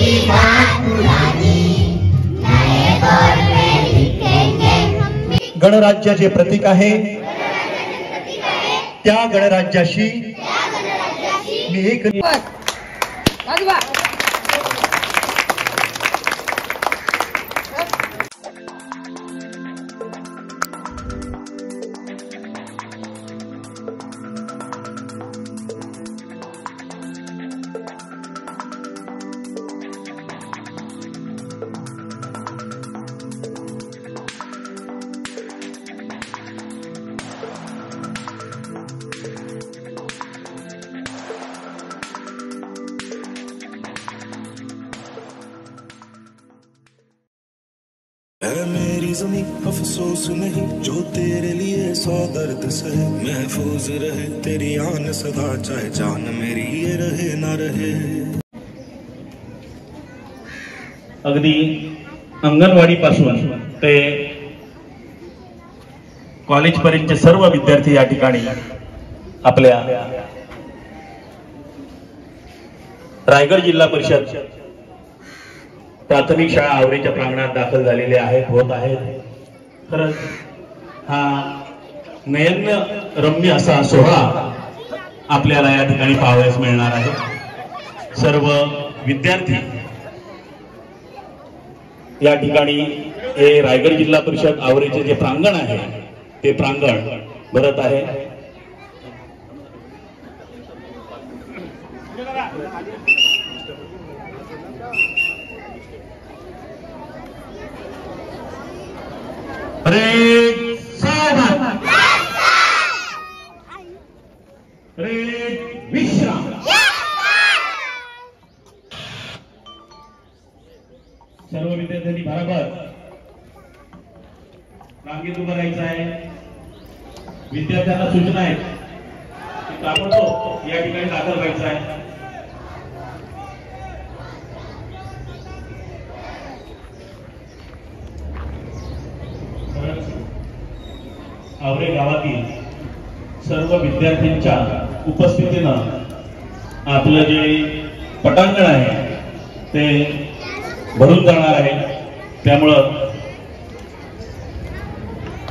की बात पुरानी, नए दौर में लिखेंगे हम। गणराज्याचे प्रतीक आहे, त्या गणराज्याशी मी एक है मेरी ज़मीं अफसोस नहीं, जो तेरे लिए 100 दर्द सहे। महफूज रहे तेरी आन सदा, चाहे जान मेरी ये रहे ना रहे। अगदी अंगणवाडी पासून ते कॉलेज पर्यंतचे सर्व विद्यार्थी या ठिकाणी आपल्या रायगड जिल्हा परिषद प्राथमिक शाळा आवरेच्या प्रांगणात दाखल झालेले आहेत, होत आहेत। खरंच हा नयन रम्य असा सोहळा आपल्याला या ठिकाणी पाहावयास मिळणार आहे। सर्व विद्यार्थी या ठिकाणी हे रायगड जिल्हा परिषद आवरेचे जे प्रांगण आहे ते प्रांगण भरत आहे। रे सावधान, रे विश्राम। सर्व विद्यार्थ्यांनी बरोबर रांगेत उभं राहायचं आहे। विद्यार्थ्यांना सूचना आहे की ताबडतोब या ठिकाणी दाखल व्हायचं आहे। आवरे गावातील सर्व विद्यार्थ्यांच्या उपस्थितीनं आपलं जे पटांगण आहे ते भरून जाणार आहे। त्यामुळं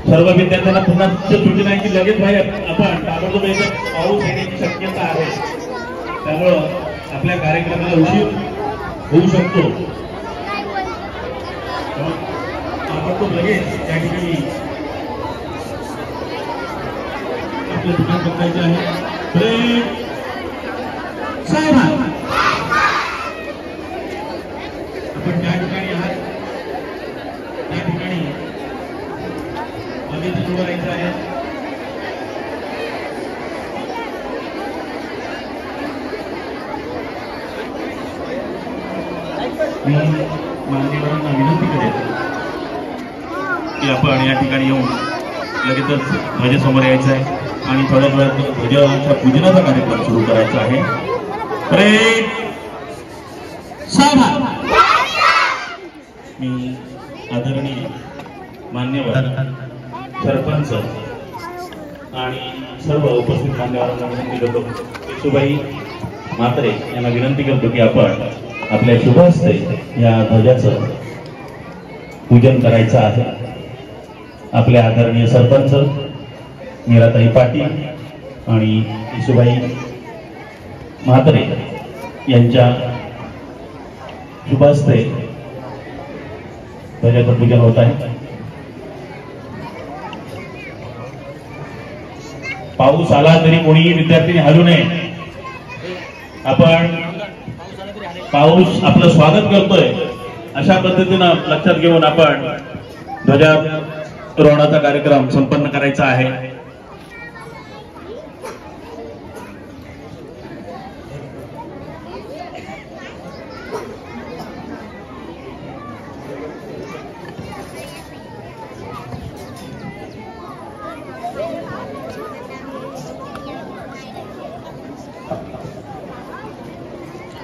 सर्व विद्यार्थ्यांना पुन्हा सूचना आहे की लगेच बाहेर आपण ताबडतोब पाऊस येण्याची शक्यता आहे, त्यामुळं आपल्या कार्यक्रमाला उशीर होऊ शकतो। ताबडतोब लगेच त्या ठिकाणी आपलं ठिकाण बघायचं आहे। सावधान, आपण ज्या ठिकाणी आहात त्या ठिकाणी लगेच उभं राहायचं आहे। मी मान्यवरांना विनंती करेन की आपण या ठिकाणी येऊन लगेचच ध्वजासमोर यायचं आहे आणि थोड्याच वेळात ध्वजाच्या पूजनाचा कार्यक्रम सुरू करायचा आहे। सावधान, मी आदरणीय मान्यवर सरपंच आणि सर्व उपस्थित मान्यवरांना विनंती करतो, येशूबाई म्हात्रे यांना विनंती करतो की आपण आपल्या शुभ हस्ते या ध्वजाचं पूजन करायचं आहे। आपले आदरणीय सरपंच मीराताई पाटील आणि येशूबाई म्हात्रे यांच्या शुभ हस्ते ध्वजाचं पूजन होत आहे। पाऊस आला तरी कोणीही विद्यार्थ्यांनी हलू नये। आपण पाऊस आपलं स्वागत करतोय अशा पद्धतीनं लक्षात घेऊन आपण ध्वजारोहणाचा कार्यक्रम संपन्न करायचा आहे।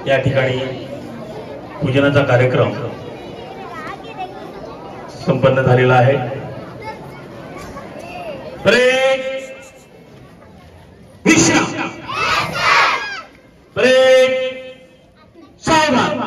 या ठिकाणी पूजनाचा कार्यक्रम संपन्न झालेला आहे। सावधान,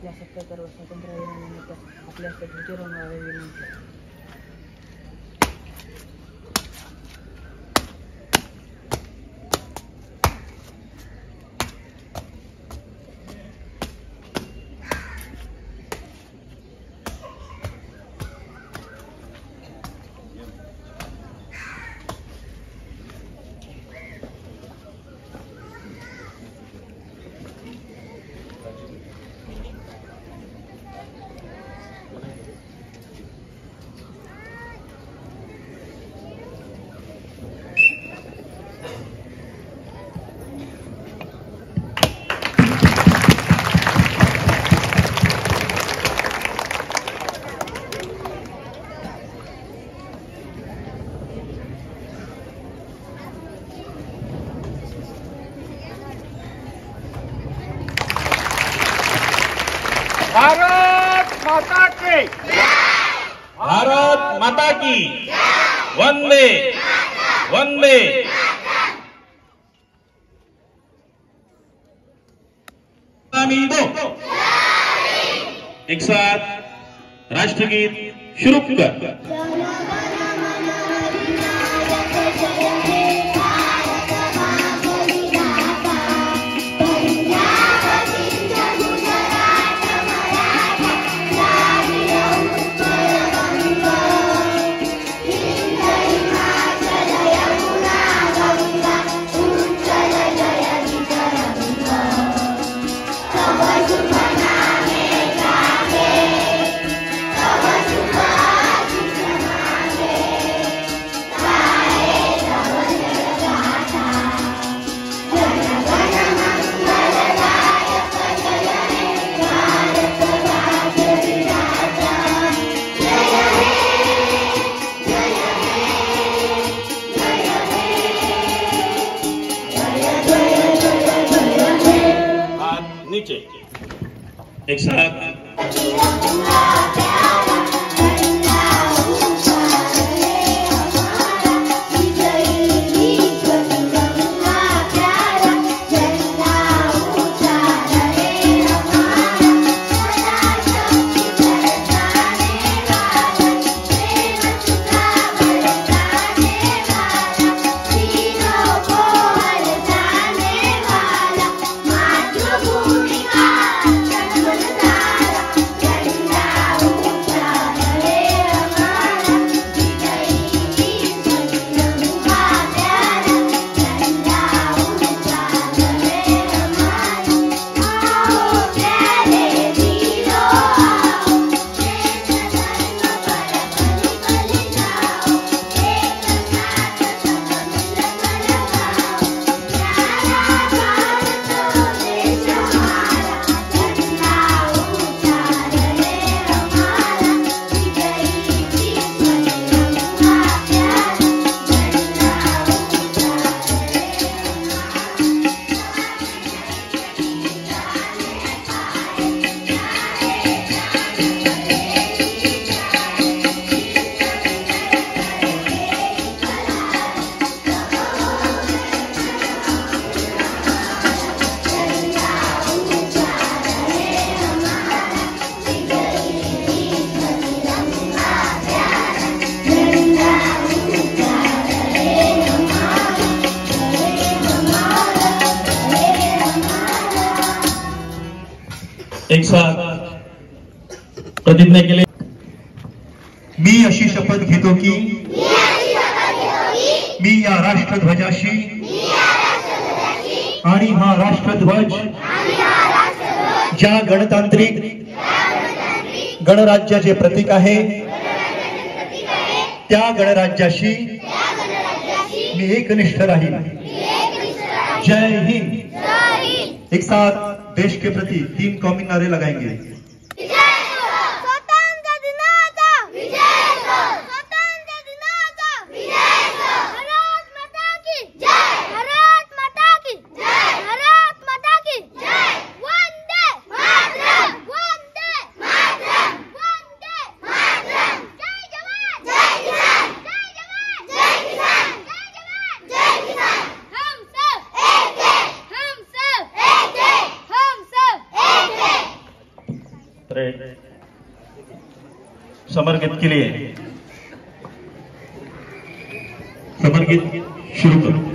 आपल्या 77 स्वातंत्र्यवीरांनिमित्त आपल्या ध्वज रंगवावे विनंती. भारत माता की भारत माता की वंदे वंदे. दो एक साथ राष्ट्रगीत शुरू कर. नीचे एक साथ. एक साथ प्रतिज्ञा केली. मी अशी शपथ घेतो की मी या राष्ट्रध्वजाशी आणि हा राष्ट्रध्वज ज्या गणतांत्रिक गणराज्याचे प्रतीक आहे त्या गणराज्याशी मी एकनिष्ठ राहील. जय हिंद. एक साथ देश के प्रति 3 कौमी नारे लगाएंगे. स्वतंत्र दिनाचा विजय हो. स्वतंत्र दिनाचा विजय हो. भारत माता की जय. भारत माता की जय. भारत माता की जय. वंदे मातरम. वंदे मातरम. वंदे मातरम. जय जवान. जय किसान. जय जवान. जय किसान. जय जवान. जय किसान. हम सब एक हैं. हम सब एक हैं. हम सब एक हैं. रेड समर गीत के लिए समर गीत शुरू करो।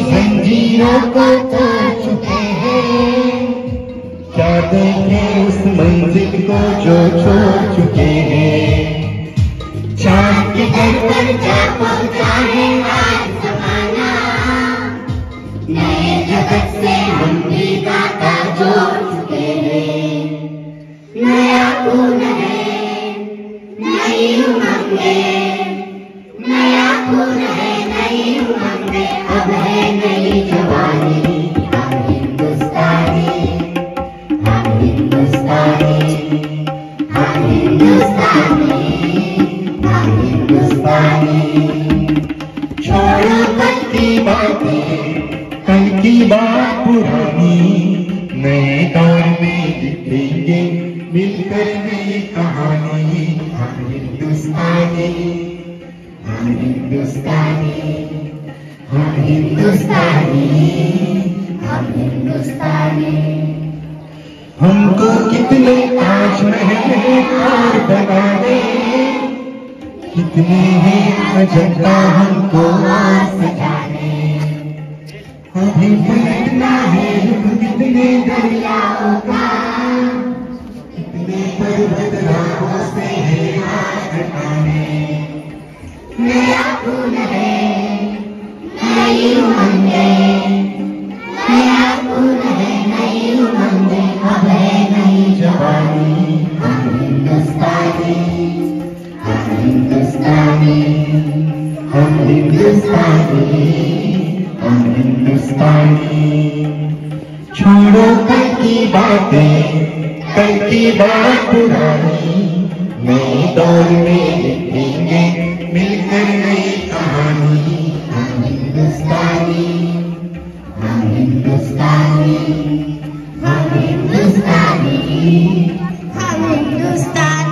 जंजीरों को तोड़ चुके हैं, क्या देखे उस मंजिल को जो छोड़ चुके हैं। चांद के घर पर जा पहुंचा है आज ज़माना, नए जगत से हम भी गाता जोड़ चुके हैं। नया खून है नई उमंगें, नया खून है नई उमंगें, अब है नई जवानी। हम हिंदुस्तानी, हम हिंदुस्तानी, हम हिंदुस्तानी, हम हिंदुस्तानी। छोड़ो कल की बातें, कल की बात पुरानी, नए दौर में लिखेंगे मिलकर नई कहानी। हम हिंदुस्तानी, हम हिंदुस्तानी, हम हिंदुस्तानी, हम हिंदुस्तानी। हमको कितने ताजमहल और बनाने, कितने हैं अजंता हमको सजाने। अभी बढ़ना है कितने दरियाओं का, कितने पर्वत राहों से है हाथ हटाने। नया खून है नई उमंगें, नया खून है नई उमंगें, अब है नई जवानी। हम हिंदुस्तानी, हम हिंदुस्तानी, हम हिंदुस्तानी, हम हिंदुस्तानी। छोड़ो कल की बातें, कल की बात पुरानी, नए दौर में लिखेंगे मिलकर नई कहानी। हम हिंदुस्तानी, हम हिंदुस्तानी, हम हिंदुस्तानी, हम हिंदुस्तानी।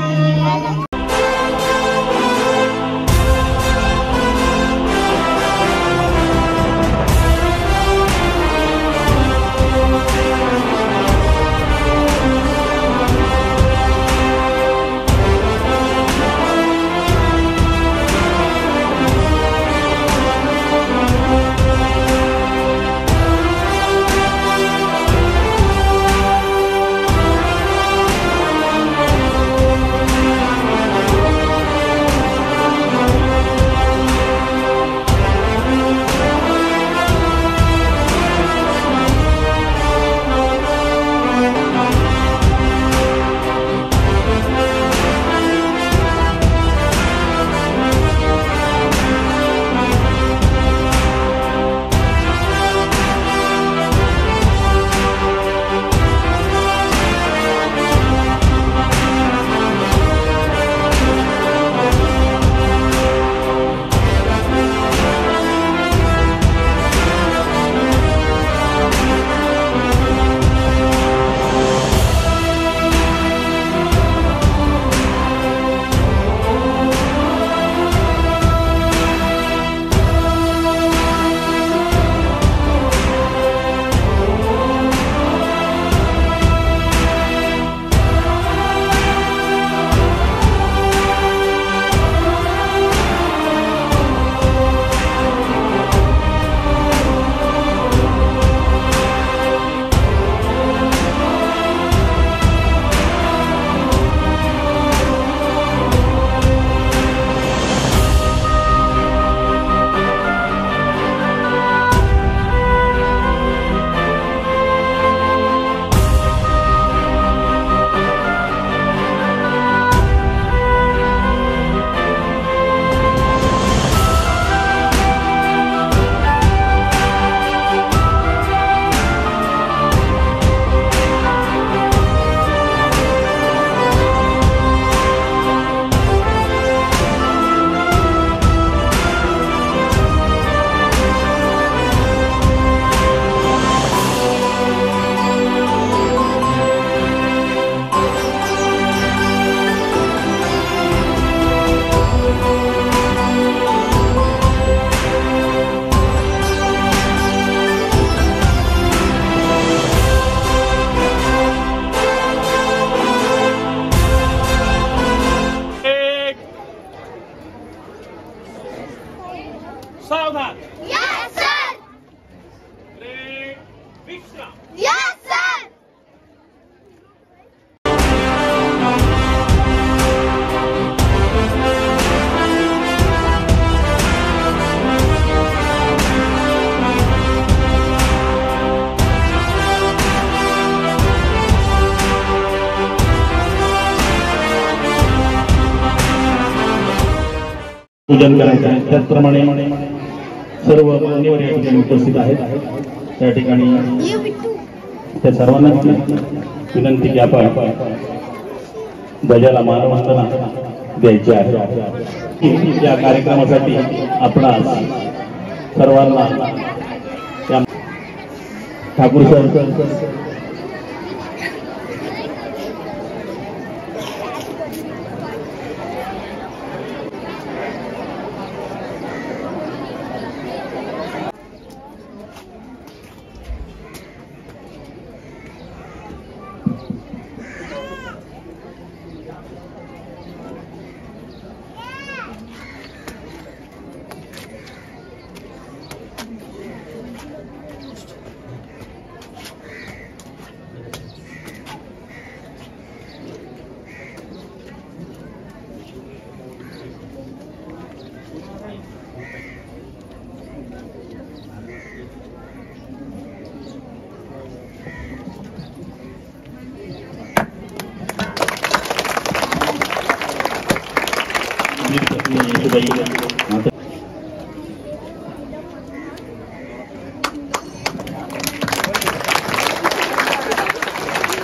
पूजन करायचं आहे. त्याचप्रमाणे सर्व मान्यवर या ठिकाणी उपस्थित आहेत. त्या ठिकाणी त्या सर्वांना विनंती की आपण ध्वजाला मानवंदना द्यायची आहे. या कार्यक्रमासाठी आपण सर्वांना ठाकूर सर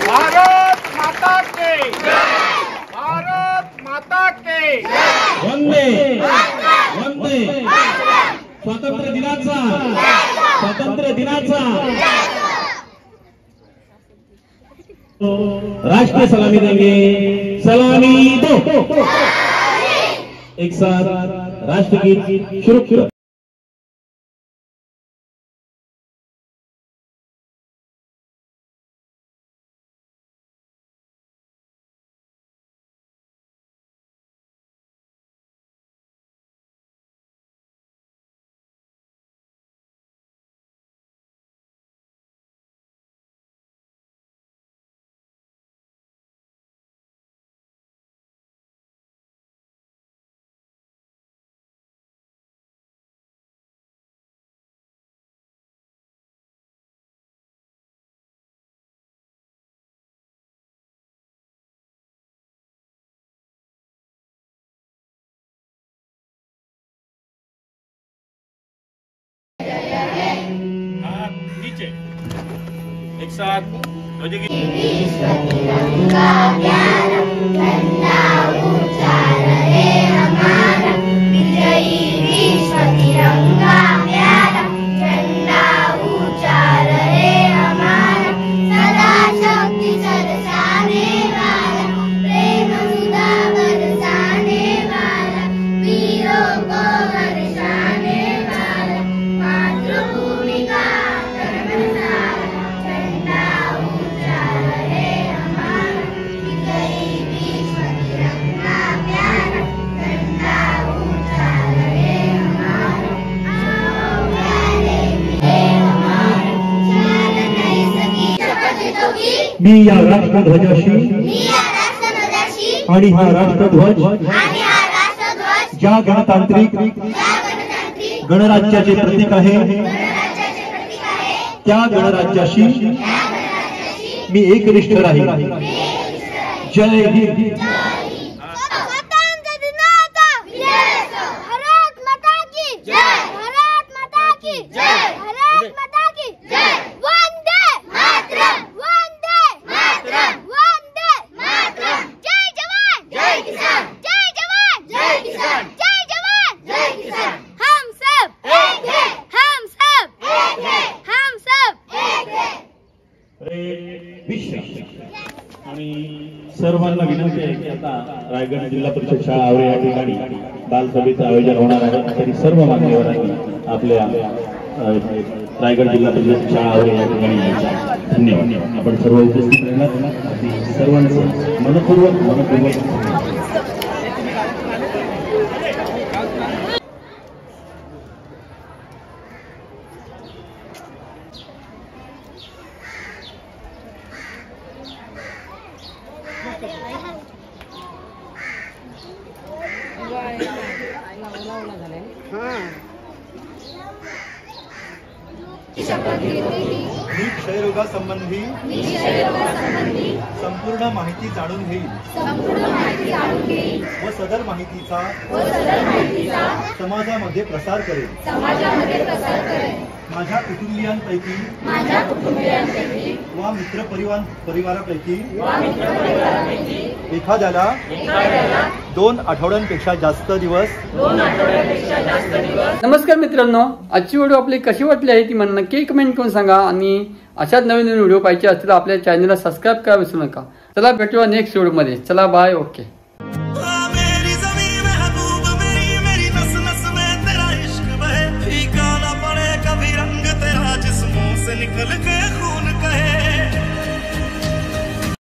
भारत माता के भारत माता के वंदे वंदे. स्वातंत्र्य दिनाचा राष्ट्रीय सलामी देंगे. सलामी दो. एक साथ राष्ट्रगीत शुरू. नीचे एक साथ ध्वजगीत. मी या राष्ट्रध्वजाशी आणि हा राष्ट्रध्वज ज्या गणतांत्रिक गणराज्याचे प्रतीक आहे त्या गणराज्याशी मी एकनिष्ठ राहील. जय हिंद. आणि सर्वांना विनंती आहे की आता रायगड जिल्हा परिषद शाळा आवरे या ठिकाणी बालसभेचं आयोजन होणार आहे. तरी सर्व मान्यवरांनी आपल्या रायगड जिल्हा परिषद शाळा आवरे या ठिकाणी यायचं. धन्यवाद. आपण सर्व उपस्थित राहिलात. सर्वांचं मनपूर्वक मी क्षयरोगासंबंधी संपूर्ण माहिती जाणून घेईन व सदर माहितीचा समाजामध्ये प्रसार करेन. माझ्या कुटुंबियांपैकी व मित्रपरिवारापैकी एखाद्याला 2 आठवड्यांपेक्षा जास्त दिवस. नमस्कार मित्रांनो, आजची व्हिडिओ आपली कशी वाटली आहे ती मला नक्की कमेंट करून सांगा आणि अशाच नवीन व्हिडिओ पाहिजे असतील आपल्या चॅनलला सबस्क्राईब करा विसरू नका. चला भेटूया नेक्स्ट व्हिडिओमध्ये. चला बाय. ओके.